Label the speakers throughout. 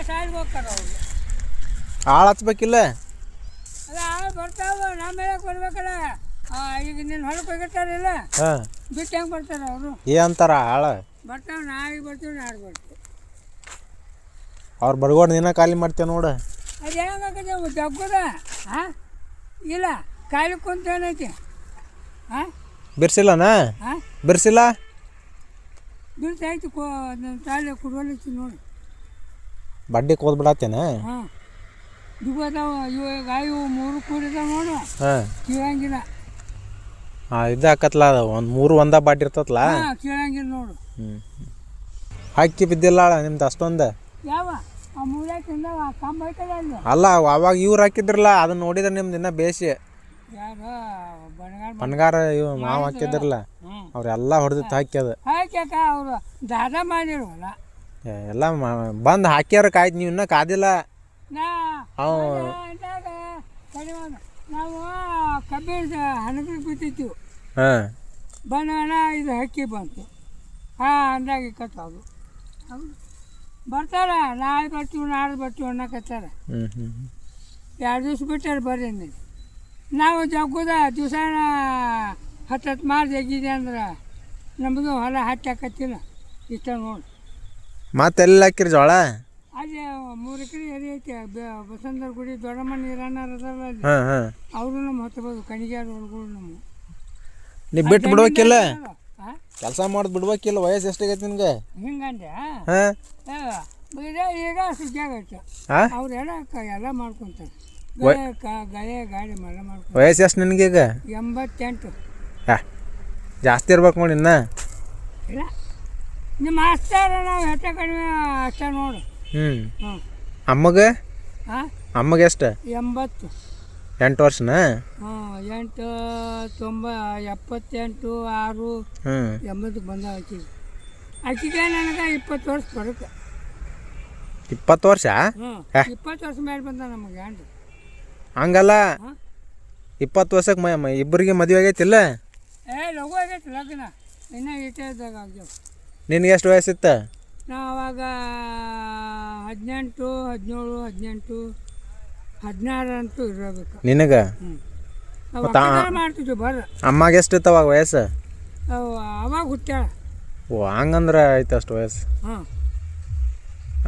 Speaker 1: ಸಾಲಿಗೆ ಹೋಗ್ತಾರ ಅವರು
Speaker 2: ಆಳು ಹಚ್ಬೇಕಿಲ್ಲ
Speaker 1: ಅಲ್ಲ ಆಳು ಬರ್ತಾವ ನಮ್ಮ ಹೇಳಕ್ ಬರ್ಬೇಕಲ್ಲ ಈಗ ನಿನ್ನ ಹೊಲಕ್ಕೆ ಹೋಗಿರ್ತಾರಿಲ್ಲ
Speaker 2: ಹಾಂ
Speaker 1: ಬಿಟ್ಟು ಹೆಂಗೆ ಬರ್ತಾರ ಅವರು
Speaker 2: ಅಂತಾರ ಆಳು
Speaker 1: ಬರ್ತಾವೆ ನಾಳೆಗೆ ಬರ್ತೀವಿ ನಾಳೆ ಬರ್ತೀವಿ
Speaker 2: ಅವ್ರು ಬರ್ಗೋಡ್ ನೀನ ಖಾಲಿ ಮಾಡ್ತೇವೆ ನೋಡು
Speaker 1: ಅದು ಹೆಂಗಾಗದೆ ಜಗ್ಗುದ ಹಾಂ ಇಲ್ಲ ಕಾಯಿಲೆ ಕುಂತ ಏನೈತಿ ಹಾಂ
Speaker 2: ಬಿರ್ಸಿಲ್ಲನಾ
Speaker 1: ಹಾಂ
Speaker 2: ಬಿರ್ಸಿಲ್ಲ
Speaker 1: ಬಿಡ್ತಾಯ್ತು ತಾಳೆ ಕುಡುವಲಿತ್ತು ನೋಡಿ
Speaker 2: ಬಡ್ಡಿ ಕೋದ್ಬಿಡತ್ತೇನೆ
Speaker 1: ಹಾಂ ದುಬ್ಬದಾವ ಇವು ಗಾಯು 3 ಕೂಡಿದಾವ ನೋಡು
Speaker 2: ಹಾಂ
Speaker 1: ಕೀಳಂಗಿಲ್ಲ
Speaker 2: ಇದು ಹಾಕತ್ಲ ಅದು ಒಂದು 3 ಒಂದ ಬಾಟ್ ಇರ್ತತ್ಲ
Speaker 1: ಹಾಂ ಕೀಳಂಗಿಲ್ಲ ನೋಡು
Speaker 2: ಹಾಕಿ ಬಿದ್ದಿಲ್ಲ ನಿಮ್ದು ಅಷ್ಟೊಂದು
Speaker 1: ಯಾವ ಆ ಮೂಲ್ಯಾಕಿಂದ ಕಂಬ ಐತಲ್ಲ ಅಲ್ಲಿ
Speaker 2: ಅಲ್ಲ ಅವಾಗ ಇವ್ರು ಹಾಕಿದ್ರಲ್ಲ ಅದನ್ನ ನೋಡಿದ್ರೆ ನಿಮ್ದು ಇನ್ನೂ ಬೇಸಿ
Speaker 1: ಯಾರು
Speaker 2: ಬಣಗಾರ ಇವ್ ಮಾವು ಹಾಕಿದ್ರಲ್ಲ
Speaker 1: ಹ್ಞೂ
Speaker 2: ಅವ್ರೆಲ್ಲ ಹೊಡೆದಿತ್ತು ಹಾಕ್ಯದ
Speaker 1: ಹಾಕ್ಯಾಕ ಅವರು ದಾದ ಮಾಡಿರುವಲ್ಲ
Speaker 2: ಎಲ್ಲ ಬಂದು ಹಾಕ್ಯಾರ ಕಾಯ್ತು ನೀವು ಇನ್ನೂ ಕಾದಿಲ್ಲ
Speaker 1: ನಾ
Speaker 2: ಅವ್
Speaker 1: ಅಂದಾಗ ಕಡಿಮೆ ನಾವು ಕಬ್ಬಿನ ಹಣಕ್ಕೆ ಬಿಟ್ಟಿತ್ತು
Speaker 2: ಹಾಂ
Speaker 1: ಬಣ್ಣ ಇದು ಹಕ್ಕಿ ಬಂತು ಹಾಂ ಅಂದಾಗೆ ಕಟ್ಟೋದು ಹೌದು ಬರ್ತಾರ ನಾಳೆ ಬರ್ತೀವಿ ನಾಳೆ ಬರ್ತೀವಿ ಅನ್ನಕತ್ತಾರ 2 ದಿವ್ಸ ಬಿಟ್ಟಾರೆ ಬರ್ರಿ ನೀವು ನಾವು ಜಗ್ಗುದ ದಿವ್ಸನ 10 ಮಾರು ಜಗ್ಗಿದೆ ಅಂದ್ರೆ ನಮ್ಮದು ಹೊಲ ಹತ್ತಾಕತ್ತಿಲ್ಲ ಇಷ್ಟ ನೋಡಿ
Speaker 2: ಮತ್ತೆಲ್ಲ ಹಾಕಿರಿ ಜೋಳ
Speaker 1: ಅದೇ 3 ಎಕರೆ ಎರಿ ಐತಿ ಬಸಂತರ ಗುಡಿ ದೊಡ್ಡಮ್ಮ ನೀರಣ್ಣರ ಅದಲ್ಲ ಅಲ್ಲಿ
Speaker 2: ಹಾಂ ಹಾಂ ಅವರು
Speaker 1: ನಮ್ಮ ಹತ್ತಬೋದು ಕಣಿಗ್ಯಾರ ಹೊರಗಳು ನಮ್ಮ
Speaker 2: ನೀ ಬಿಟ್ಟು ಬಿಡ್ಬೇಕಿಲ್ಲ
Speaker 1: ಹಾಂ
Speaker 2: ಕೆಲಸ ಮಾಡೋದು ಬಿಡ್ಬೇಕಿಲ್ಲ ವಯಸ್ಸು ಎಷ್ಟಾಗೈತಿ ನಿನ್ಗೆ
Speaker 1: ಹಿಂಗಂದೆ
Speaker 2: ಹಾಂ
Speaker 1: ಈಗ ಸುಗ್ಗಿಯಾಗೈತೆ
Speaker 2: ಹಾಂ
Speaker 1: ಅವ್ರು ಎಲ್ಲ ಮಾಡ್ಕೊತಾರೆ ಗಳೆ ಗಾಡಿ ಎಲ್ಲ ಮಾಡ್ಕೊಂಡು
Speaker 2: ವಯಸ್ಸು ಎಷ್ಟು ನಿನಗೀಗ
Speaker 1: 88
Speaker 2: ಹಾಂ ಜಾಸ್ತಿ ಇರ್ಬೇಕು ನೋಡಿ ಇನ್ನ
Speaker 1: ಇಲ್ಲ ನಿಮ್ಮ ಮಾಸ್ತಾರ ನಾವು ಹೆಚ್ಚು ಕಡಿಮೆ ಅಷ್ಟೇ ನೋಡು
Speaker 2: ಹ್ಞೂ ಅಮ್ಮಗೆ
Speaker 1: ಹಾಂ
Speaker 2: ಅಮ್ಮಗೆ ಎಷ್ಟು
Speaker 1: 80
Speaker 2: 8 ವರ್ಷನ
Speaker 1: ಹಾಂ 8 78 6 80 ಬಂದ ಆಕಿಗೆ ನನಗೆ 20 ವರ್ಷ ಬರುತ್ತೆ
Speaker 2: 20 ವರ್ಷ
Speaker 1: ಹ್ಞೂ 20 ವರ್ಷ ಮೇಲೆ ಬಂದ ನಮಗೆ ಗಂಡು
Speaker 2: ಹಂಗಲ್ಲ
Speaker 1: ಹಾಂ
Speaker 2: 20 ವರ್ಷಕ್ಕೆ ಇಬ್ಬರಿಗೆ ಮದುವೆ ಆಗೈತಿಲ್ಲ
Speaker 1: ಲಘು ಆಗೈತೆ ಲಗ್ನ ಇನ್ನೂ ಇಟ್ಟಾಗ ಆಗ್ಯಾವ
Speaker 2: ನಿನಗೆ ಎಷ್ಟು ವಯಸ್ಸಿತ್ತು
Speaker 1: ನಾವು ಅವಾಗ 18 17 18 16 ಅಂತೂ ಇರಬೇಕು
Speaker 2: ನಿನಗೆ
Speaker 1: ಮಾಡ್ತಿದ್ವಿ ಬರ್ರ
Speaker 2: ಅಮ್ಮಗೆ ಎಷ್ಟಿತ್ತು ಅವಾಗ ವಯಸ್ಸು
Speaker 1: ಅವಾಗ ಹುಟ್ಟ್ಯಾಳ
Speaker 2: ಓ ಹಂಗಂದ್ರೆ ಐತೆ ಅಷ್ಟು ವಯಸ್ಸು
Speaker 1: ಹಾಂ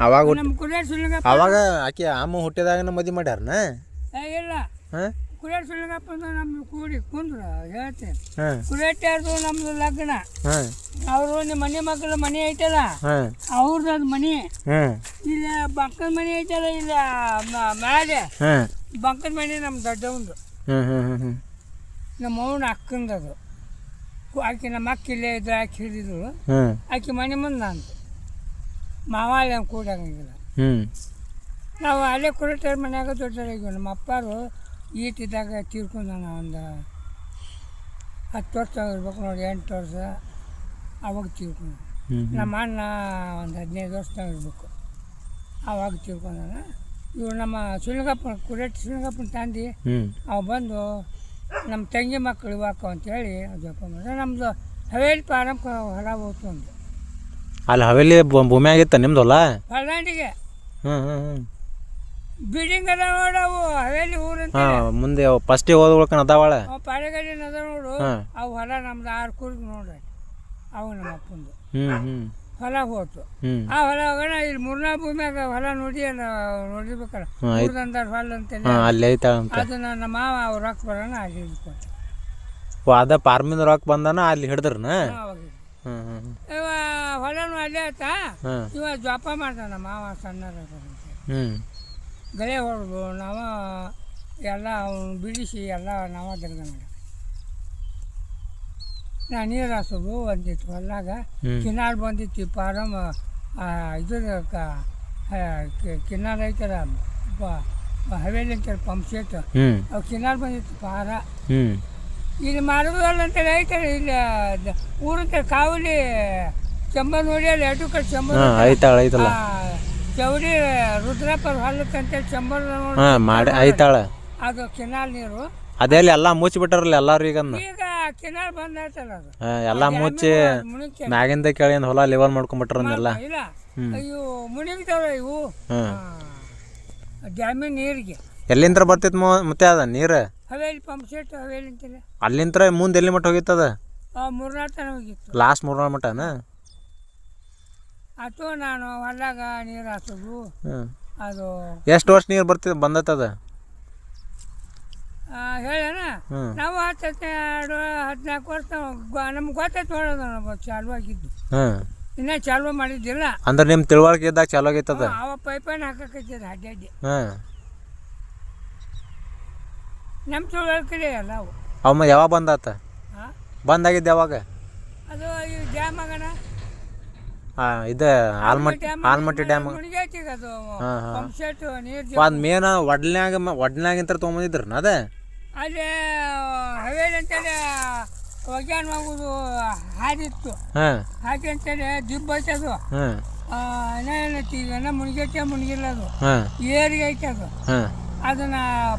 Speaker 2: ಅವಾಗ
Speaker 1: ನಮ್ಮ ಕುಡಿಯರ್ ಸುಳ್ಳಿಗಪ್ಪ
Speaker 2: ಅವಾಗ ಆಕೆ ಅಮ್ಮ ಹುಟ್ಟಿದಾಗನ ಮದುವೆ ಮಾಡ್ಯಾರನ
Speaker 1: ಇಲ್ಲ
Speaker 2: ಹಾಂ
Speaker 1: ಕುಡಿಯರ್ ಸುಳ್ಳಿಗಪ್ಪ ಅಂದ್ರೆ ನಮ್ದು ಕೂಡಿ ಕುಂದ್ರ ಹೇಳ್ತೇನೆ
Speaker 2: ಹಾಂ
Speaker 1: ಕುಡಿಯಟ್ಟಾರ್ದು ನಮ್ದು ಲಗ್ನ
Speaker 2: ಹಾಂ
Speaker 1: ಅವರು ನಿಮ್ಮ ಮನೆ ಮಕ್ಕಳ ಮನೆ ಐತಲ್ಲ
Speaker 2: ಹಾಂ
Speaker 1: ಅವ್ರದ್ದು ಅದು ಮನೆ
Speaker 2: ಹಾಂ
Speaker 1: ಇಲ್ಲ ಬಂಕದ ಮನೆ ಐತಲ್ಲ ಇಲ್ಲ ಮ್ಯಾಲೆ
Speaker 2: ಹಾಂ
Speaker 1: ಬಂಕದ ಮನೆ ನಮ್ಮ ದೊಡ್ಡವಂದು ನಮ್ಮ ಅವನ ಅಕ್ಕಂದು ಅದು ಆಕೆ ನಮ್ಮ ಅಕ್ಕ ಇಲ್ಲೇ ಇದ್ರೆ ಆಕೆ ಹಿಡಿದ್ರು ಆಕೆ ಮನೆ ಮುಂದೆ ನಾನು ಮಾವಾಳಿ ಹಂಗೆ ಕೂಡಂಗಿಲ್ಲ ನಾವು ಅಲ್ಲೇ ಕುರಿತಾರ ಮನ್ಯಾಗ ದೊಡ್ಡರಾಗಿವಿ ನಮ್ಮ ಅಪ್ಪಾರು ಈಟಿದ್ದಾಗ ತೀರ್ಕೊಂಡಾನ ಒಂದು 10 ವರ್ಷ ಇರ್ಬೇಕು ನೋಡಿ 8 ವರ್ಷ ಅವಾಗ ತೀರ್ಕೊಂಡ ನಮ್ಮ ಅಣ್ಣ ಒಂದು 15 ವರ್ಷದಾಗ ಇರ್ಬೇಕು ಅವಾಗ ತೀರ್ಕೊಂಡಾನ ಇವ್ರು ನಮ್ಮ ಸುಳ್ಗಪ್ಪನ ಕುರೇಟ್ ಸುಳ್ಗಪ್ಪನ ತಂದು ಅವು ಬಂದು ನಮ್ಮ ತಂಗಿ ಮಕ್ಕಳು ಇವಾಕ ಅಂತೇಳಿ ಜಪ ಮಾಡಿದ್ರೆ ನಮ್ಮದು ಹವೇಲಿ ಪಾರಂ ಹೊರ ಹೋಗ್ತು ಒಂದು
Speaker 2: ಅಲ್ಲಿ ಹವೇಲಿ ಭೂಮಿ ಆಗಿತ್ತ ನಿಮ್ದು ಹೊಲ
Speaker 1: ಹೊಲದಂಡಿಗೆ ಬಿಲ್ಡಿಂಗ್ ಅದ ನೋಡವು ಹವೇಲಿ ಊರಂತ
Speaker 2: ಮುಂದೆ ಫಸ್ಟಿಗೆ ಹೋದ್ಕೊಳ್ಕನ ಅದಾವಳ
Speaker 1: ಪಾಳೆಗಡಿನ ಅದ ನೋಡು ಅವು ಹೊಲ ನಮ್ದು 6 ಕೂರ್ಗ್ ನೋಡ್ರಿ ಅವು ನಮ್ಮ ಅಪ್ಪಂದು ಹೊಲ ಹೋತು ಆ ಹೊಲ ಹೋಗೋಣ ಇಲ್ಲಿ ಮೂರ್ನಾ ಭೂಮಿಯಾಗ ಹೊಲ ನೋಡಿರ್ಬೇಕಲ್ಲ ಊರ್ದಂದಾರ ಹೊಲ ಅಂತೇಳಿ
Speaker 2: ಅಲ್ಲಿ ಐತಾಳ
Speaker 1: ಅದನ್ನ ನಮ್ಮ ಮಾವ ಅವ್ರು ರೊಕ್ಕ ಬರೋಣ ಅಲ್ಲಿ ಕೊಟ್ಟು
Speaker 2: ಅದ ಪಾರ್ಮಿಂದ ರೊಕ್ಕ ಬಂದಾನ ಅಲ್ಲಿ ಹಿಡಿದ್ರನ
Speaker 1: ಇವ ಹೊಲನು ಅಲ್ಲೇ ಆಯ್ತಾ ಇವ ಜೋಪ ಮಾಡ್ತಾನ ಮಾವ ಸಣ್ಣರ ಗಳೆ ಹೊಡೆದು ನಾವು ಎಲ್ಲ ಅವನು ಬಿಡಿಸಿ ಎಲ್ಲ ನಾವು ತೆಗ್ದ ಮಾಡಿ ನಾ ನೀರು ಹಾಸೋದು ಒಂದಿತ್ತು ಹೊಲ್ಲಾಗ ಕಿನಾಲ್ ಬಂದಿತ್ತು ಪಾರಮ್ ಇದ್ರ ಕಿನಾಲ್ ಐತಲ್ಲ ಹವೇಲಿ ಅಂತಾರೆ ಪಂಪ್ ಸೆಟ್ ಅವು ಕಿನಾಲ್ ಬಂದಿತ್ತು ಪಾರ ಇಲ್ಲಿ ಮಾರುಗಲ್ ಅಂತೇಳಿ ಐತಲ್ಲ ಇಲ್ಲಿ ಊರಂತ ಕಾವಲಿ ಚಂಬರ್ ನೋಡಿ ಅಲ್ಲಿ ಎಟು ಕಡೆ ಚಂಬರ್ ಚೌಡಿ ರುದ್ರಪ್ಪರ ಹೊಲಕ್ಕಂತೇಳಿ ಚಂಬರ್
Speaker 2: ಮಾಡಿ ಐತಾಳ
Speaker 1: ಅದು ಕೆನಾಲ್ ನೀರು
Speaker 2: ಅದೆಲ್ಲ ಎಲ್ಲ ಮುಚ್ಚಿಬಿಟ್ಟಾರಲ್ಲ ಎಲ್ಲಾರು ಈಗ
Speaker 1: ಕೆನಾಲ್ ಬಂದಾಯ್ತಲ್ಲ ಅದು
Speaker 2: ಎಲ್ಲ ಮುಚ್ಚಿ ಮ್ಯಾಗಿಂದ ಕೆಳಗಿಂದ ಹೊಲ ಲೆವೆಲ್ ಮಾಡ್ಕೊಂಡ್ಬಿಟ್ರನ್ನೆಲ್ಲ
Speaker 1: ಇಲ್ಲ ಇವು ಮುನಿಗ್ತಾವ ಇವು ಡ್ಯಾಮಿನ ನೀರಿಗೆ.
Speaker 2: ಎಲ್ಲಿಂತ್ರ ಬರ್ತೈತೆ ಮತ್ತೆ ಅದ ನೀರು?
Speaker 1: ಹವೇಲಿ ಪಂಪ್ ಸೆಟ್ ಹವೇಲಿ ಅಂತಿಲ್ಲ,
Speaker 2: ಅಲ್ಲಿಂತ್ರ ಮುಂದೆ ಎಲ್ಲಿ ಮಟ್ಟ ಹೋಗಿತ್ತದ?
Speaker 1: ಮೂರ್ನಾಲ್ಕು ತನಕ ಹೋಗಿತ್ತು.
Speaker 2: ಲಾಸ್ಟ್ 3 ಮಟ್ಟನ?
Speaker 1: ಆತು ನಾನು ಹೊಲ್ದಾಗ ನೀರು ಹಾಸೋದು. ಅದು
Speaker 2: ಎಷ್ಟು ವರ್ಷ ನೀರು ಬಂದತ್ತದ
Speaker 1: ಹೇಳೋಣ. ನಾವು 14 ವರ್ಷ ನಮ್ಗೆ ಗೊತ್ತೈತೆ ನೋಡೋದು, ನಾವು ಚಾಲು ಆಗಿದ್ದು. ಇನ್ನೂ ಚಾಲು ಮಾಡಿದ್ದಿಲ್ಲ.
Speaker 2: ಅಂದ್ರೆ ನಿಮ್ಮ ತಿಳುವಳಿಕೆ ಇದ್ದಾಗ ಚಾಲು ಆಗೈತದ?
Speaker 1: ಅವ ಪೈಪೈನ್ ಹಾಕಕೈತಿದ ಅಡ್ಡಿ ನಮ್ಮ ತಿಳುವಳಿಕೆ ಅಲ್ಲ ಅವು.
Speaker 2: ಅವ ಯಾವಾಗ ಬಂದಾತ? ಬಂದಾಗಿದ್ದು ಯಾವಾಗ?
Speaker 1: ಅದು ಈ ಡ್ಯಾಮ್ ಆಗಣ,
Speaker 2: ಇದು ಆಲ್ಮಟ್ಟಿ ಡ್ಯಾಮ್
Speaker 1: ಮುನಿಗೈತಿ ಅದು ಪಂಪ್ ಸೆಟ್ ನೀರು.
Speaker 2: ಅದು ಮೇನ್ ಒಡ್ನ್ಯಾಗಿಂತ ತೊಗೊಂಬಂದಿದ್ರು ಅದ
Speaker 1: ಅಲ್ಲಿ ಹವೇಲಿ ಅಂತೇಳಿ ಒಗ್ಯಾನ ಹೋಗುದು ಹಾದಿತ್ತು. ಹಾದಿ ಅಂತೇಳಿ ದಿಬ್ಬ ಐತೆ ಅದು. ಏನೈತಿ ಈಗ ಮುನಿಗಿಲ್ಲ ಅದು, ಏರಿಗೆ ಐತೆ ಅದು. ಅದನ್ನ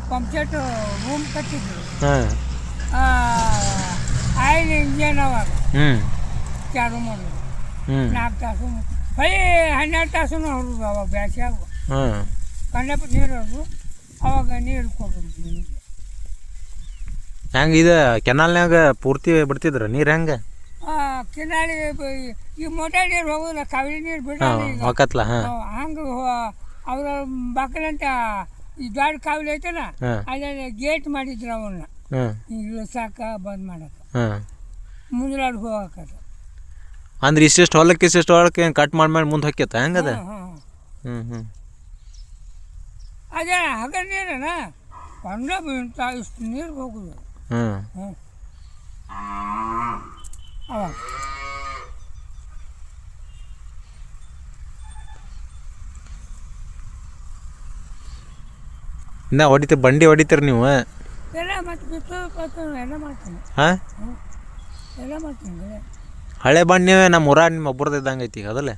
Speaker 1: ಪಂಪ್ ಸೆಟ್ ರೂಮ್ ಕಟ್ಟಿದ್ರು. ಆಯಿಲ್ ಇಂಜಿನ್ ಅವಾಗ ಚಾಲು ಮಾಡೋದು 4 ತಾಸು, 12 ತಾಸು ಹೊರದು. ಅವಾಗ ಬ್ಯಾಸ್ಯಾಗ ಕಂಡಪಟ್ಟು ನೀರು ಹೊರದು ಅವಾಗ ನೀರು ಕೊಡೋದು.
Speaker 2: ಹೆಂಗೆ ಇದು ಕೆನಾಲ್ನಾಗ ಪೂರ್ತಿ ಬಿಡ್ತಿದ್ರು ನೀರು? ಹೆಂಗೆ
Speaker 1: ಕೆನಾಲಿ ಈ ಮೋಟರ್ ನೀರು ಹೋಗೋದಿಲ್ಲ, ಕಾವೇರಿ ನೀರು ಬಿಡಲ್ಲ ಹಂಗೆ. ಅವ್ರ ಬಾಕಲಂತ ಈ ದೊಡ್ಡ ಕಾವಲಿ ಐತಲ್ಲ, ಅಲ್ಲೇ ಗೇಟ್ ಮಾಡಿದ್ರು ಅವನ್ನ ಇಳಿಸಾಕ ಬಂದ್ ಮಾಡಕ, ಮುಂದ್ರಾಡ್ ಹೋಗಕದ.
Speaker 2: ಅಂದ್ರೆ ಇಷ್ಟಿಷ್ಟು ಹೊಲಕ್ಕೆ ಕಟ್ ಮಾಡಿ ಮುಂದೆ ಹೊಕ್ಕೇತ ಹೆಂಗದ?
Speaker 1: ಅದೇ ಹಗರ್ ನೀರನ ಕೊಂಡ ಇಷ್ಟು ನೀರು ಹೋಗುದು. ಅವಾಗ
Speaker 2: ಇನ್ನ ಬಂಡಿ ಹೊಡಿತೀರಿ ನೀವು?
Speaker 1: ಎಲ್ಲ ಮತ್ತೆ ಬಿತ್ತು ಎಲ್ಲ ಮಾಡ್ತೀನಿ. ಎಲ್ಲ ಮಾಡ್ತೀನಿ.
Speaker 2: ಹಳೆ ಬಂಡಿ ನಮ್ಮ ಊರ ನಿಮ್ಮ ಒಬ್ಬರದ್ದು ಇದ್ದಂಗೆ ಐತಿ ಅದಲ್ಲ?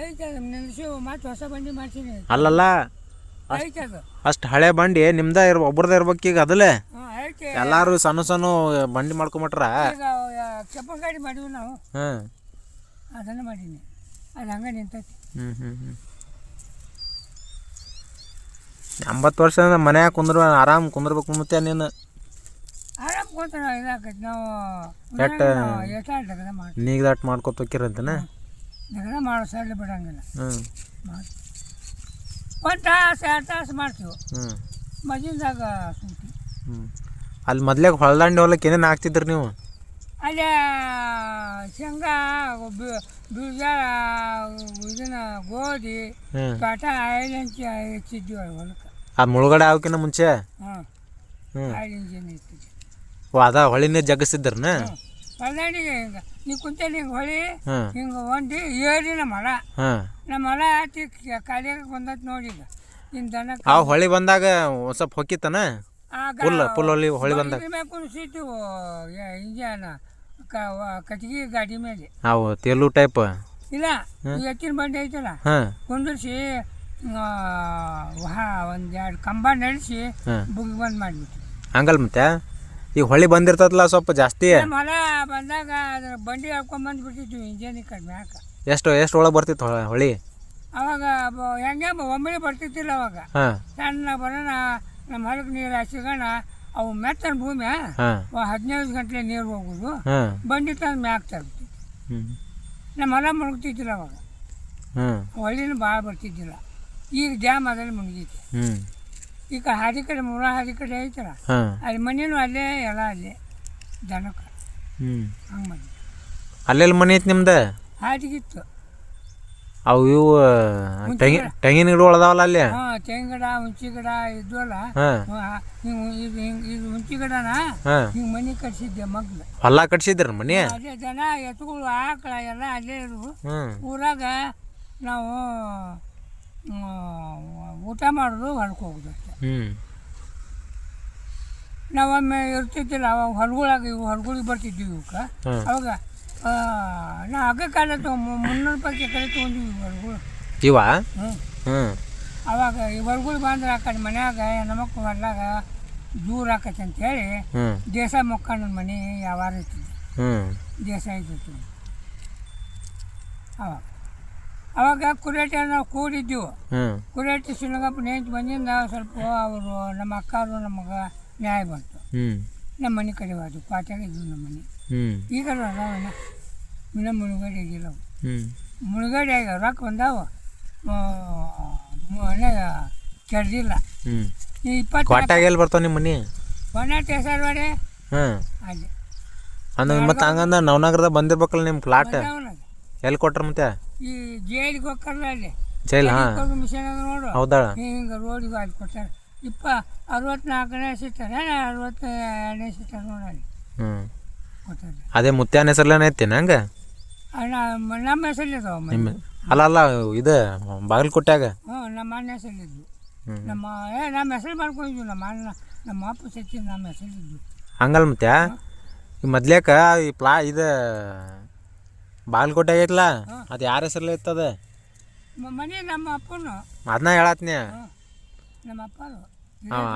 Speaker 1: ಐತೆ ನಿಲ್ಲಿಸಿ ಮತ್ತೆ ಹೊಸ ಬಂಡಿ ಮಾಡ್ತೀನಿ.
Speaker 2: ಅಲ್ಲಲ್ಲ,
Speaker 1: ಐತೆ ಅದು
Speaker 2: ಅಷ್ಟು ಹಳೆ ಬಂಡಿ ನಿಮ್ದ ಒಬ್ಬರದ ಇರ್ಬೇಕು ಈಗ ಅದಲ್ಲ?
Speaker 1: ಐತೆ.
Speaker 2: ಎಲ್ಲಾರು ಸಣ್ಣ ಸಣ್ಣ ಬಂಡಿ ಮಾಡ್ಕೊಂಬಿಟ್ರ.
Speaker 1: ಈಗ ಕೆಂಪ ಗಾಡಿ ಮಾಡಿವಿ ನಾವು, ಅದನ್ನು ಮಾಡೀನಿ. ಅದು ಹಂಗೆ ನಿಂತೈತಿ.
Speaker 2: 80 ವರ್ಷ ಮನ್ಯಾಗ ಆರಾಮ್ ಕುಂದ್ರಬೇಕು. ಮತ್ತೆ ನೀನು
Speaker 1: ಆರಾಮ್ ಕೂತ ಇದಾಕೈತಿ. ನಾವು ಎಷ್ಟಾಗ ಮಾಡಿ
Speaker 2: ನೀಗ್ದಾಟ್ ಮಾಡ್ಕೊತ ಹೋಗಿರಂತನ
Speaker 1: ನಗರ ಮಾಡೋ ಸೈಡ್ಲಿ ಬಿಡಂಗಿಲ್ಲ. ಮಾಡಿ 1 ತಾಸು 2 ತಾಸು ಮಾಡ್ತೀವಿ ಮಜಿಂದಾಗ ಸುಂಟಿ.
Speaker 2: ಅಲ್ಲಿ ಮೊದ್ಲಾಗ ಹೊಲ್ದಂಡಿ ಹೊಲಕ್ಕೆ ಏನೇನು ಹಾಕ್ತಿದ್ರಿ ನೀವು?
Speaker 1: ಅಲ್ಲೇ ಶೇಂಗಾ, ಬೀಜ, ಇದನ್ನ ಗೋಧಿ, ಕಾಟ, ಆಯಿಲ್ ಹೆಚ್ಚಿದ್ವಿ ಹೊಲಕ್ಕೆ.
Speaker 2: ಆ ಮುಳುಗಡೆ ಅವಕ್ಕಿಂತ ಮುಂಚೆ
Speaker 1: ಆಯಿಲ್ ಇಂಜಿನ್ ಇರ್ತಿದ್ವಿ.
Speaker 2: ಅದ ಹೊಳಿನೇ ಜಗಸಿದ್ರನ
Speaker 1: ಹೊಲ್ದಂಡಿಗೆ ಹಿಂಗೆ ನೀವು ಕುಂತಲ್ಲಿ ಹಿಂಗೆ ಹೊಳಿ ಹಿಂಗೆ ಒಂದಿ ಏರಿ ನಮ್ಮ ಹೊಲ ಆತಿ ಕಾಲಿಯಾಗ ಬಂದತ್ ನೋಡಿ. ಈಗ ಇನ್ನು ದನ
Speaker 2: ಆ ಹೊಳಿ ಬಂದಾಗ ಒಂದು ಸ್ವಲ್ಪ ಹೊಕ್ಕಿತ್ತನ ಫುಲ್ ಹೊಳಿ ಬಂದಾಗ
Speaker 1: ಕುಣಿಸಿತ್ತು ಇಂಜನ್ ಕಟ್ಟಿಗೆ ಗಾಡಿ ಮೇಲೆ.
Speaker 2: ಅವು ತೇಲು ಟೈಪ್
Speaker 1: ಇಲ್ಲ, ಎತ್ತಿನ ಬಂಡಿ ಐತಲ್ಲ ಕುಂದಿರ್ಸಿ ಒಂದೆರಡು ಕಂಬ ನಡೆಸಿ ಬುಗ್ ಬಂದ್ ಮಾಡಿಬಿಟ್ಟು
Speaker 2: ಹಂಗಲ್. ಮತ್ತೆ ಈಗ ಹೊಳಿ ಬಂದಿರ್ತದಲ್ಲ ಸ್ವಲ್ಪ ಜಾಸ್ತಿ.
Speaker 1: ಹೊಲ ಬಂದಾಗ ಅದ್ರ ಬಂಡಿ ಹಾಕೊಂಡ್ಬಂದ್ಬಿಟ್ಟಿದ್ವಿ ಇಂಜನ್ ಕಡಿಮೆ ಹಾಕ.
Speaker 2: ಎಷ್ಟು ಒಳಗೆ ಬರ್ತಿತ್ತು ಹೊಳಿ?
Speaker 1: ಅವಾಗ ಹೆಂಗೆ ಒಮ್ಮೆಲೆ ಬರ್ತಿತ್ತಿಲ್ಲ. ಅವಾಗ ಸಣ್ಣ ಬರೋಣ ನಮ್ಮ ಹೊಲಕ್ಕೆ ನೀರು ಹಾಸಿಗೋಣ. ಅವು ಮೆತ್ತನ ಭೂಮಿ 15 ಗಂಟೆ ನೀರು ಹೋಗೋದು. ಬಂಡಿ ತಂದು ಮ್ಯಾಕ್ ತರ್ಬಿಟ್ಟು ನಮ್ಮ ಹೊಲ ಮುಳುಗ್ತಿದ್ದಿಲ್ಲ. ಅವಾಗ ಹೊಳಿನೂ ಭಾಳ ಬರ್ತಿದ್ದಿಲ್ಲ. ಈಗ ಡ್ಯಾಮ್ ಅದ್ರಲ್ಲಿ ಮುಳುಗೈತಿ. ಈಗ ಹಾದಿ ಕಡೆ ಹಾದಿ ಕಡೆ ಐತಲ್ಲ, ಅಲ್ಲಿ ಮನೇನು ಅಲ್ಲೇ, ಎಲ್ಲ ಅಲ್ಲೇ ದನಕ್ಕೆ ಹಂಗೆ ಮಾಡಿ.
Speaker 2: ಅಲ್ಲೆಲ್ಲಿ ಮನೆ ಐತಿ ನಿಮ್ದು?
Speaker 1: ಹಾದಿಗಿತ್ತು.
Speaker 2: ಅವು ಇವು ತೆಂಗಿನ ಗಿಡ ಒಳದಾವಲ್ಲ ಅಲ್ಲಿ?
Speaker 1: ತೆಂಗಿನ ಗಿಡ, ಹುಂಚಿ ಗಿಡ ಇದ್ವಲ್ಲ. ಇದು ಹುಂಚಿ ಗಿಡನ ಹಿಂಗೆ ಮನೆ ಕಟ್ಸಿದ್ದೆ ಮಗ್ಳು.
Speaker 2: ಹೊಲ ಕಟ್ಸಿದ್ರ ಮನೆ?
Speaker 1: ಅದೇ ದನ ಎತ್ತುಗಳು ಆಕಳ ಎಲ್ಲ ಅಲ್ಲೇ ಇರು. ಊರಾಗ ನಾವು ಊಟ ಮಾಡೋದು, ಹೊಲಕ್ಕೆ ಹೋಗೋದು ಅಷ್ಟೇ. ನಾವೊಮ್ಮೆ ಇರ್ತಿದ್ದಿಲ್ಲ. ಅವಾಗ ಹೊಲಗಳಾಗ ಹೊಲಗಳಿಗೆ ಬರ್ತಿದ್ವಿ ಇವಕ್ಕೆ. ಅವಾಗ ನಾ ಹಗ್ಗ ಕಾಲ 300 ರೂಪಾಯಿ ಎಕರೆ ತೊಗೊಂಡಿವಿ ಹೊಲಗಳು
Speaker 2: ಇವ.
Speaker 1: ಅವಾಗ ಈ ಹೊಲಗಳು ಬಂದ್ರೆ ಆ ಕಡೆ ಮನ್ಯಾಗ ಹೆಣ್ಮಕ್ಳು ಹೊಲ್ದಾಗ ದೂರ ಆಕೈತೆ ಅಂತೇಳಿ ದೇಶ ಮೊಕ್ಕಣ್ಣನ ಮನೆ ಯಾವಾರ ಇರ್ತಿದ್ದೆ. ದೇಶ ಇರ್ತೈತಿ ಅವಾಗ ಅವಾಗ ಕುರೇಟಿ ನಾವು ಕೂಡಿದ್ದೀವಿ.
Speaker 2: ಹ್ಞೂ
Speaker 1: ಕುರೇಟಿ ಶಿವನಗಪ್ಪ ನೇಂತ ಬಂದಿಂದ ಸ್ವಲ್ಪ ಅವರು ನಮ್ಮ ಅಕ್ಕವರು ನಮಗೆ ನ್ಯಾಯ ಬಂತು.
Speaker 2: ಹ್ಞೂ
Speaker 1: ನಮ್ಮ ಮನೆ ಕಡೆ ಹೋದ್ವು, ಪಾಟ್ಯಾಗ ಇದ್ವು ನಮ್ಮ ಮನೆ.
Speaker 2: ಹ್ಞೂ
Speaker 1: ಈಗ ಅದಾವಣ್ಣ ಇನ್ನು ಮುಳುಗಡೆ ಆಗಿಲ್ಲ ಅವು.
Speaker 2: ಹ್ಞೂ
Speaker 1: ಮುಳುಗಡೆ ಆಗ್ಯಾವ, ರೊಕ್ಕ ಬಂದಾವ, ಮನ್ಯಾಗ ಕೆಡ್ದಿಲ್ಲ.
Speaker 2: ಹ್ಞೂ
Speaker 1: ಈ 20
Speaker 2: ಕ್ವಾಟ್ಯಾಗ ಎಲ್ಲಿ ಬರ್ತಾವ ನಿಮ್ಮ ಮನೆ?
Speaker 1: ಒಣಾಟ ಹೆಸರುವಾಡೆ
Speaker 2: ಹಾಂ
Speaker 1: ಅಲ್ಲಿ
Speaker 2: ಅಂದ್ರೆ ಮತ್ತೆ ಹಂಗಂದ್ರೆ ನವನಗರದ ಬಂದಿರ್ಬೇಕಲ್ಲ ನಿಮ್ಮ ಪ್ಲಾಟ್.
Speaker 1: ಬಂದಾವಲ್ಲ.
Speaker 2: ಎಲ್ಲಿ ಕೊಟ್ರ ಮತ್ತೆ?
Speaker 1: ಈ ಜೈಲಿಗೆ ಹೋಗ್ತಾರಲ್ಲ ಅಲ್ಲಿ
Speaker 2: ಜೈಲ್. ಹಾಂ
Speaker 1: ಮಿಷನ್ ಅದ ನೋಡು,
Speaker 2: ಹೌದಾ?
Speaker 1: ಹಿಂಗೆ ರೋಡಿಗೆ ಅಲ್ಲಿ ಕೊಡ್ತಾರೆ. 64ನೇ ಸಿಗ್ತಾರೆ, 62ನೇ ಸಿಗ್ತಾರೆ ನೋಡಲ್ಲಿ
Speaker 2: ಹ್ಞೂ
Speaker 1: ಕೊಡ್ತಾರೆ.
Speaker 2: ಅದೇ ಮುತ್ಯಾನ ಹೆಸರ್ಲೇನೆ ಐತೇನೆ ಹಂಗೆ?
Speaker 1: ನಮ್ಮ ಹೆಸರಲ್ಲಿದ್ದಾವ
Speaker 2: ನಿಮ್ಮ ಅಲ್ಲ ಇದು ಬಾಗಲಕೋಟ್ಯಾಗ?
Speaker 1: ಹ್ಞೂ ನಮ್ಮ ಅಣ್ಣ ಹೆಸರಲ್ಲಿದ್ವು.
Speaker 2: ಹ್ಞೂ
Speaker 1: ನಮ್ಮ ಹೆಸರು ಮಾಡ್ಕೊಂಡಿದ್ವಿ. ನಮ್ಮ ಅಣ್ಣ ನಮ್ಮ ಅಪ್ಪ ಸಚ್ಚಿ ನಮ್ಮ ಹೆಸರಲ್ಲಿದ್ವು.
Speaker 2: ಹಂಗಲ್ಲ ಮತ್ತೆ ಈ ಮೊದ್ಲೇಕ ಈ ಇದು ಬಾಗಲಕೋಟೆ ಐತಲ್ಲ, ಅದು ಯಾರ ಹೆಸರಲ್ಲೇ ಇರ್ತದ
Speaker 1: ಮನೆ? ನಮ್ಮ ಅಪ್ಪನು.
Speaker 2: ಅದನ್ನ ಹೇಳತ್ನಿ.
Speaker 1: ನಮ್ಮ ಅಪ್ಪರು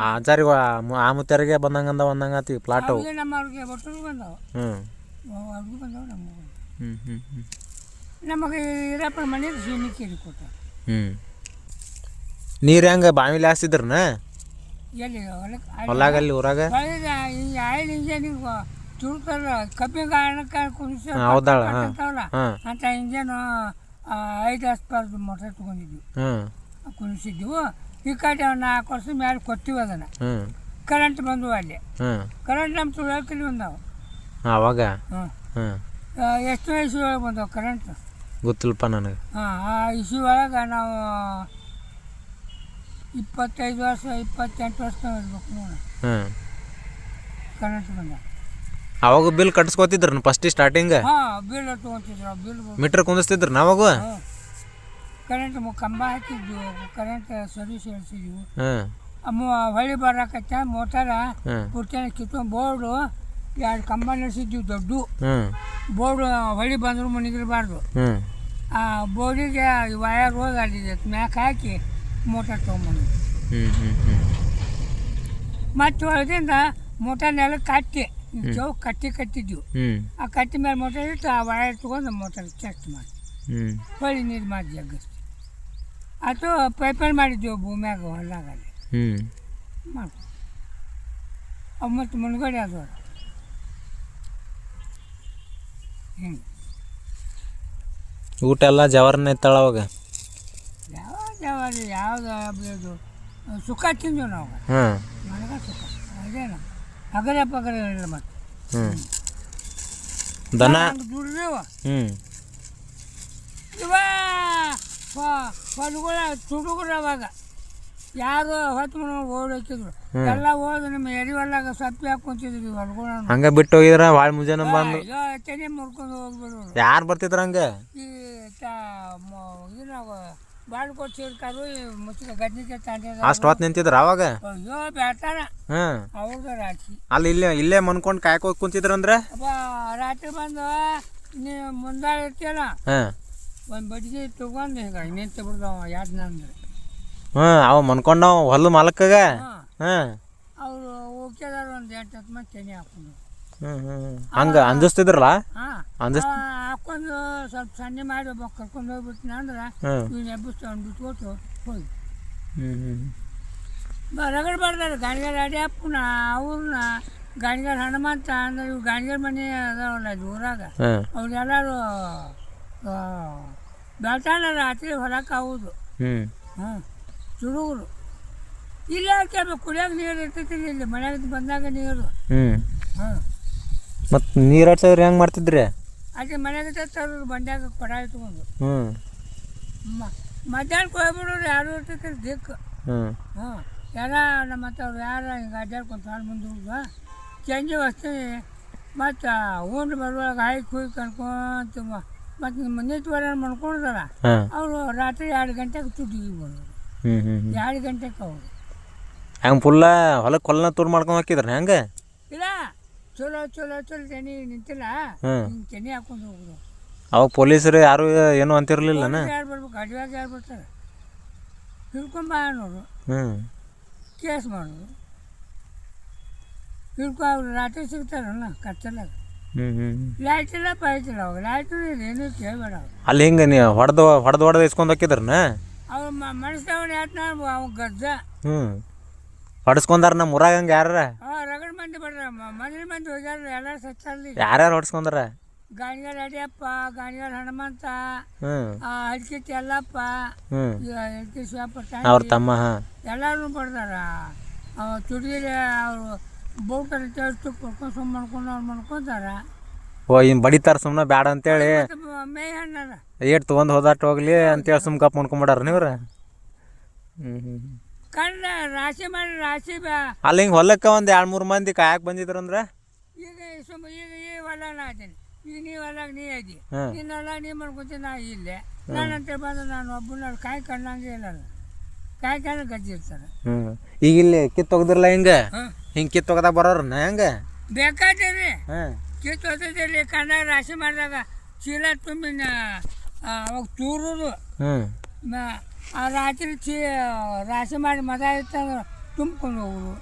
Speaker 2: ಆಚಾರಿಗೆ ಆ ಮುತ್ಯಾರಿಗೆ ಬಂದಂಗಂದ ಒಂದಂಗತಿ ಪ್ಲಾಟ್ ಅವು.
Speaker 1: ನಮ್ಮವ್ರಿಗೆ ಒಟ್ಟರು ಬಂದವು. ಅವ್ರಿಗೂ ಬಂದವು, ನಮಗೂ. ನಮಗೆ ಇರಪ್ಪ ಮನೆಗೆ ಸೀಮಿಕೇರಿ ಕೊಟ್ಟ.
Speaker 2: ನೀರು ಹೆಂಗೆ ಬಾವಿಲಿ ಹಾಸ್ತಿದ್ರನ?
Speaker 1: ಎಲ್ಲಿ
Speaker 2: ಹೊಲಾಗಲ್ಲಿ ಊರಾಗ?
Speaker 1: ಹಿಂಗೆ ಆಯಿಲ್ ಇಂಜನಿಗೆ ತುಳ್ತಾರ, ಕಬ್ಬಿನ ಕಾರಣಕ್ಕೆ ಕುಣಿಸಿ
Speaker 2: ಹೌದಾಳ?
Speaker 1: ಅಂತ ಇಂಜನ್ 5-10 ಪಾರ್ದು ಮೋಟರ್ ತೊಗೊಂಡಿದ್ವಿ, ಕುಣಿಸಿದ್ವು. ಈ ಕಡೆ 4 ವರ್ಷ ಮೇಲೆ ಕೊಟ್ಟಿವಿ ಅದನ್ನು. ಕರೆಂಟ್ ಬಂದವು ಅಲ್ಲಿ. ಕರೆಂಟ್ ನಮ್ಮ ತುಳಿಯೋಕಲ್ಲಿ ಬಂದವು
Speaker 2: ಅವಾಗ.
Speaker 1: ಎಷ್ಟು ಇಸ್ವಿ ಒಳಗೆ ಬಂದವು ಕರೆಂಟ್
Speaker 2: ಗೊತ್ತಿಲ್ಲಪ್ಪ ನನಗೆ.
Speaker 1: ಆ ಇಸ್ವಿ ಒಳಗೆ ನಾವು 25 ವರ್ಷ 28 ವರ್ಷ ಇರ್ಬೇಕು ನೋಡ ಕರೆಂಟ್ ಬಂದ.
Speaker 2: ಅವಾಗ ಬಿಲ್ ಕಟ್ಸ್ಕೊತಿದ್ರು ಫಸ್ಟ್ ಸ್ಟಾರ್ಟಿಂಗ್?
Speaker 1: ಬಿಲ್ ತೊಗೊಂತಿದ್ರು. ಬಿಲ್
Speaker 2: ಮೀಟ್ರ್ ಕುಂದಿಸ್ತಿದ್ರು ನಾವಾಗ.
Speaker 1: ಕರೆಂಟ್ ಕಂಬ ಹಾಕಿದ್ವು, ಕರೆಂಟ್ ಸರ್ವಿಸ್ ಹೇಳ್ತಿದ್ವು. ಹೊಳಿ ಬರಾಕತ್ತ ಮೋಟಾರ ಪುಟ್ಟ ಕಿತ್ಕೊಂಡು ಬೋರ್ಡು 2 ಕಂಬ ನಡೆಸಿದ್ವಿ ದೊಡ್ಡ ಬೋರ್ಡು. ಹೊಳಿ ಬಂದ್ರು ಮುನಿಗಿರಬಾರ್ದು. ಆ ಬೋರ್ಡಿಗೆ ವಯರ್ ಹೋಗಿ ಅಲ್ಲಿ ಮ್ಯಾಕ್ ಹಾಕಿ ಮೋಟಾರ್ ತೊಗೊಂಬಂದು ಮತ್ತು ಹೊಳದಿಂದ ಮೋಟಾರ್ ನೆಲಕ್ಕೆ ಕಟ್ಟಿ ಜವ್ ಕಟ್ಟಿದ್ವು. ಆ ಕಟ್ಟಿ ಮೇಲೆ ಮೋಟಾರ್ ಇಟ್ಟು ಆ ವಯರ್ ತೊಗೊಂಡು ಮೋಟಾರ್ ಚೆಕ್ ಮಾಡಿ ಹೊಳಿ ನೀರು ಮಾಡಿ ಜಗ್ಗಿಸ್ತೀವಿ. ಅದು ಪೈಪಲ್ಲಿ ಮಾಡಿದ್ವಿ ಭೂಮಿಯಾಗ ಹೊಲಾಗಲ್ಲಿ ಮಾಡ್ಕೊ. ಅವು ಮತ್ತು ಮುಳುಗಡೆ ಆದವು ಹಿಂಗೆ.
Speaker 2: ಊಟ ಎಲ್ಲ ಜವಾರನ್ನ ಇತ್ತಾಳ ಅವಾಗ?
Speaker 1: ಯಾವ್ದು ಸುಖ ತಿಂದು ನಾವು. ನನಗೆ ಸುಖ ಅದೇನು ಅಗರೆ ಪಗರೆ ಇಲ್ಲ. ಮತ್ತು
Speaker 2: ದನ
Speaker 1: ದುಡ್ದೇವ ಇವ ಹೊಲಗಳ ತುಡುಗರು. ಅವಾಗ ಯಾರು ಹೊತ್ತು ಓಡಾಕಿದ್ರು ಎಲ್ಲ ಹೋದ ನಮ್ಮ ಎರಿ ಹೊಲಾಗ ಸಪ್ಪಿ ಹಾಕೊಂತಿದ್ವಿ ಹೊಲಗಳ.
Speaker 2: ಹಂಗೆ ಬಿಟ್ಟು ಹೋಗಿದ್ರ ಭಾಳ ಮುಂಜಾನೆ ಬಂದು
Speaker 1: ತೆನೆ ಮುರ್ಕೊಂಡು ಹೋಗ್ಬಿಡೋರು.
Speaker 2: ಯಾರು ಬರ್ತಿದ್ರ ಹಂಗೆ? ಈ
Speaker 1: ಇದ್ರಾಗ ಬಾಳ್ಕೊಟ್ಟು ಸೇರ್ಕಾರು ಮುಚ್ಚಿಗೆ ಗದ್ನಿಕೆ ತಾಂಡ
Speaker 2: ಅಷ್ಟು ಹೊತ್ತು ನಿಂತಿದ್ರ ಅವಾಗ?
Speaker 1: ಅಯ್ಯೋ ಬೇಟಾರ ಅವ್ರದ್ದು ರಾತ್ರಿ
Speaker 2: ಅಲ್ಲಿ ಇಲ್ಲೇ ಮನ್ಕೊಂಡು ಕಾಯ್ಕೋ ಕುಂತಿದ್ರ ಅಂದ್ರೆ
Speaker 1: ರಾತ್ರಿ ಬಂದು ನೀ ಮುಂದಾಳ ಇರ್ತೀಯಲ್ಲ ಒಂದು ಬಡ್ಗಿ ತಗೊಂಡು ಹಿಂಗೆ ನಿಂತು ಬಿಡ್ದವ ಯಾಡ್ನ ಅಂದ್ರೆ.
Speaker 2: ಅವ ಮನ್ಕೊಂಡ ಹೊಲ ಮಾಲಕ್ಕಾಗ
Speaker 1: ಅವರು ಹೋಗ್ಯದಾರ ಒಂದು 8-10 ಮಂದಿ ತೆನೆ ಹಾಕೊಂಡು
Speaker 2: ಹಂಗೆ ಅಂಜಿಸ್ತಿದ್ರಲ್ಲ?
Speaker 1: ಹಾಕೊಂಡು ಸ್ವಲ್ಪ ಸಣ್ಣ ಮಾಡಿ ಒಬ್ಬ ಕರ್ಕೊಂಡು ಹೋಗ್ಬಿಟ್ಟಿನ ಅಂದ್ರೆ ಇವ್ನು ಎಬ್ಬಿಸ್ಕೊಂಡು ಬಿಟ್ಕೊಟ್ಟು ಹೋಗಿ ರಗಡ್ ಬರ್ದಾರೆ. ಗಾಣಿಗಾರ ಅಡಿ ಅಪ್ಪನ ಅವ್ರನ್ನ ಗಾಣಿಗಾರ ಹನುಮಂತ ಅಂದ್ರೆ ಇವು ಗಾಣಿಗಾರ ಮನೆ ಅದಾವಲ್ಲ ಅದು ಊರಾಗ ಅವ್ರೆಲ್ಲರೂ ಬೆಳ್ತಾನ ರಾತ್ರಿ ಹೊರಕ್ಕೆ ಆಗೋದು. ತುಡುಗರು ಇಲ್ಲೇ ಕೇಳ್ಬೇಕು, ಕುಡಿಯೋಕೆ ನೀರು ಇರ್ತೈತಿ ಇಲ್ಲಿ ಮನ್ಯಾಗ ಬಂದಾಗ ನೀರು.
Speaker 2: ಮತ್ತು ನೀರು ಹಡ್ಸೋರು ಹೆಂಗೆ ಮಾಡ್ತಿದ್ರಿ?
Speaker 1: ಅದೇ ಮನೆಗೆ ತರೋರು ಬಂಡ್ಯಾಗ ಕೊಡ ಇಟ್ಕೊಂಡು ಮಧ್ಯಾಹ್ನಕ್ಕೆ ಹೋಗ್ಬಿಡೋರು. ಯಾರು ಇರ್ತೈತಿ ದಿಕ್ಕು. ಎಲ್ಲ ನಮ್ಮ ಅವ್ರು ಯಾರು ಹಿಂಗೆ ಅಡ್ಡಾಡ್ಕೊಂಡು ಹಾಳು ಮುಂದೆ ಹೋಗುವ ಚಂಜಿ ವಸ್ತೀನಿ. ಮತ್ತು ಉಂಡು ಬರುವಾಗ ಹಾಕಿ ಕುಯ್ದು ಕನ್ಕೊಂತ ಮತ್ತು ನಿಮ್ಮ ನಿಂತು ಮಾಡ್ಕೊಂಡ್ರಲ್ಲ ಅವರು ರಾತ್ರಿ 2 ಗಂಟೆಗೆ ತುಟ್ಟಿಗೆ ಬರೋರು. 2 ಗಂಟೆಗೆ ಅವರು
Speaker 2: ಹೆಂಗೆ ಫುಲ್ಲ ಹೊಲಕ್ಕೆ ಕೊಲ್ಲನ ತೂರು ಮಾಡ್ಕೊಂಡು ಹಾಕಿದ್ರ ಹೆಂಗೆ?
Speaker 1: ಇಲ್ಲ ಚಲೋ ತೆನೆ ನಿಂತಿಲ್ಲ, ಹಿಂಗೆ ತೆನೆ ಹಾಕೊಂಡು ಹೋಗುದು.
Speaker 2: ಅವಾಗ ಪೊಲೀಸರು ಯಾರು ಏನು ಅಂತಿರ್ಲಿಲ್ಲ?
Speaker 1: ಯಾರು ಬರ್ಬೇಕು, ಅಡ್ವಾಗ ಯಾರು ಬರ್ತಾರೆ? ಹಿಡ್ಕೊಂಬ ಅನ್ನೋರು, ಕೇಸ್ ಮಾಡೋರು. ಹಿಡ್ಕೊ ಅವ್ರು ರಾತ್ರಿ ಸಿಗ್ತಾರಲ್ಲ ಕತ್ತಲಾಗ ಲೈಟ್ ಇಲ್ಲ ಪೈಟ್ ಇಲ್ಲ ಅವಾಗ ಲೈಟು ಇಲ್ಲ ಏನೂ ಕೇಳಬೇಡ
Speaker 2: ಅಲ್ಲಿ ಹಿಂಗೆ ನೀ ಹೊಡೆದು ಇಸ್ಕೊಂಡು ಹೋಗಿದ್ರನ
Speaker 1: ಅವ್ರು ಮನಸ್ಸವನು ಯಾತ್ನ ಅವ ಗದ್ದ
Speaker 2: ಹೊಡ್ಸ್ಕೊಂಡಾರ ನಮ್ಮ ಊರಾಗ ಹಂಗೆ ಯಾರ
Speaker 1: ರಗಡ್ ಮಂದಿ ಬರ್ರ ಮದುವೆ ಮಂದಿ ಹೋಗ್ಯಾರ ಎಲ್ಲರೂ ಸಚ್ಚಲ್ಲಿ
Speaker 2: ಯಾರ್ಯಾರು ಹೊಡ್ಸ್ಕೊಂಡಾರ
Speaker 1: ಗಾಣಿಗಾರ ಅಡಿಯಪ್ಪ ಗಾಣಿಗಾರ ಹನುಮಂತ
Speaker 2: ಹ್ಞೂ
Speaker 1: ಅಡ್ಕಿಟ್ ಎಲ್ಲಪ್ಪ
Speaker 2: ಹ್ಞೂ
Speaker 1: ಎಡ್ಕಿ ಶಿವಪ್ಪ
Speaker 2: ಅವ್ರ ತಮ್ಮ ಹಾಂ
Speaker 1: ಎಲ್ಲರೂ ಬರ್ದಾರ ತುಡಿಯಲ್ಲಿ ಅವರು ಬೋಟಲ್ಲಿ ಟೇಸ್ಟ್ ಕೊಡ್ಕೊಂಡು ಸುಮ್ಮ ಮಾಡ್ಕೊಂಡು ಅವ್ರು ಮಾಡ್ಕೊತಾರ
Speaker 2: ಓ ಇನ್ನು ಬಡಿತಾರ ಸುಮ್ಮನೆ ಬೇಡ ಅಂತೇಳಿ
Speaker 1: ಮೇ ಹಣ್ಣದ
Speaker 2: ಏಟ್ ತೊಗೊಂಡು ಹೋದಾಟ ಹೋಗ್ಲಿ ಅಂತೇಳಿ ಸುಮ್ ಕಪ್ ಮಾಡ್ಕೊಂಬಿಡಾರ ನೀವ್ರ
Speaker 1: ಕಂಡ ರಾಶಿ ಮಾಡಿ ರಾಶಿ
Speaker 2: ಅಲ್ಲಿ ಹಿಂಗೆ ಹೊಲಕ್ಕೆ ಒಂದು 2-3 ಮಂದಿ ಕಾಯಕ್ಕೆ ಬಂದಿದ್ರಂದ್ರೆ
Speaker 1: ಈಗ ಈಗ ಈ ಹೊಲ ನಾ ಇದ್ದೀನಿ ಈಗ ನೀ ಹೊಲಾಗ ನೀ ಇದ್ದಿ ನಿನ್ನ ಹೊಲ ನೀ ಮಾಡ್ಕೊತೀನಿ ನಾ ಇಲ್ಲೇ ನಾನಂತ ಬಂದು ನಾನು ಒಬ್ಬನ ಕಾಯಿ ಕಂಡಂಗೆ ಇಲ್ಲ ಕಾಯಿ ಕಂಡು ಗಜ್ಜಿರ್ತಾರೆ
Speaker 2: ಈಗ ಇಲ್ಲಿ ಕಿತ್ತೊಗ್ದಿರಲ್ಲ ಹಿಂಗೆ ಕಿತ್ತೊಗದಾಗ ಬರೋರನ್ನ ಹೆಂಗೆ
Speaker 1: ಬೇಕಾದ್ರಿ ಕಿತ್ತೊಗ್ದಿರ್ಲಿ ಕಂಡ ರಾಶಿ ಮಾಡಿದಾಗ ಚೀಲ ತುಂಬಿ ಅವಾಗ ತೂರುದು ಆ ರಾತ್ರಿ ರಾಶಿ ಮಾಡಿ ಮದ ಇತ್ತಂದ್ರೆ ತುಂಬ್ಕೊಂಡು ಹೋಗುದು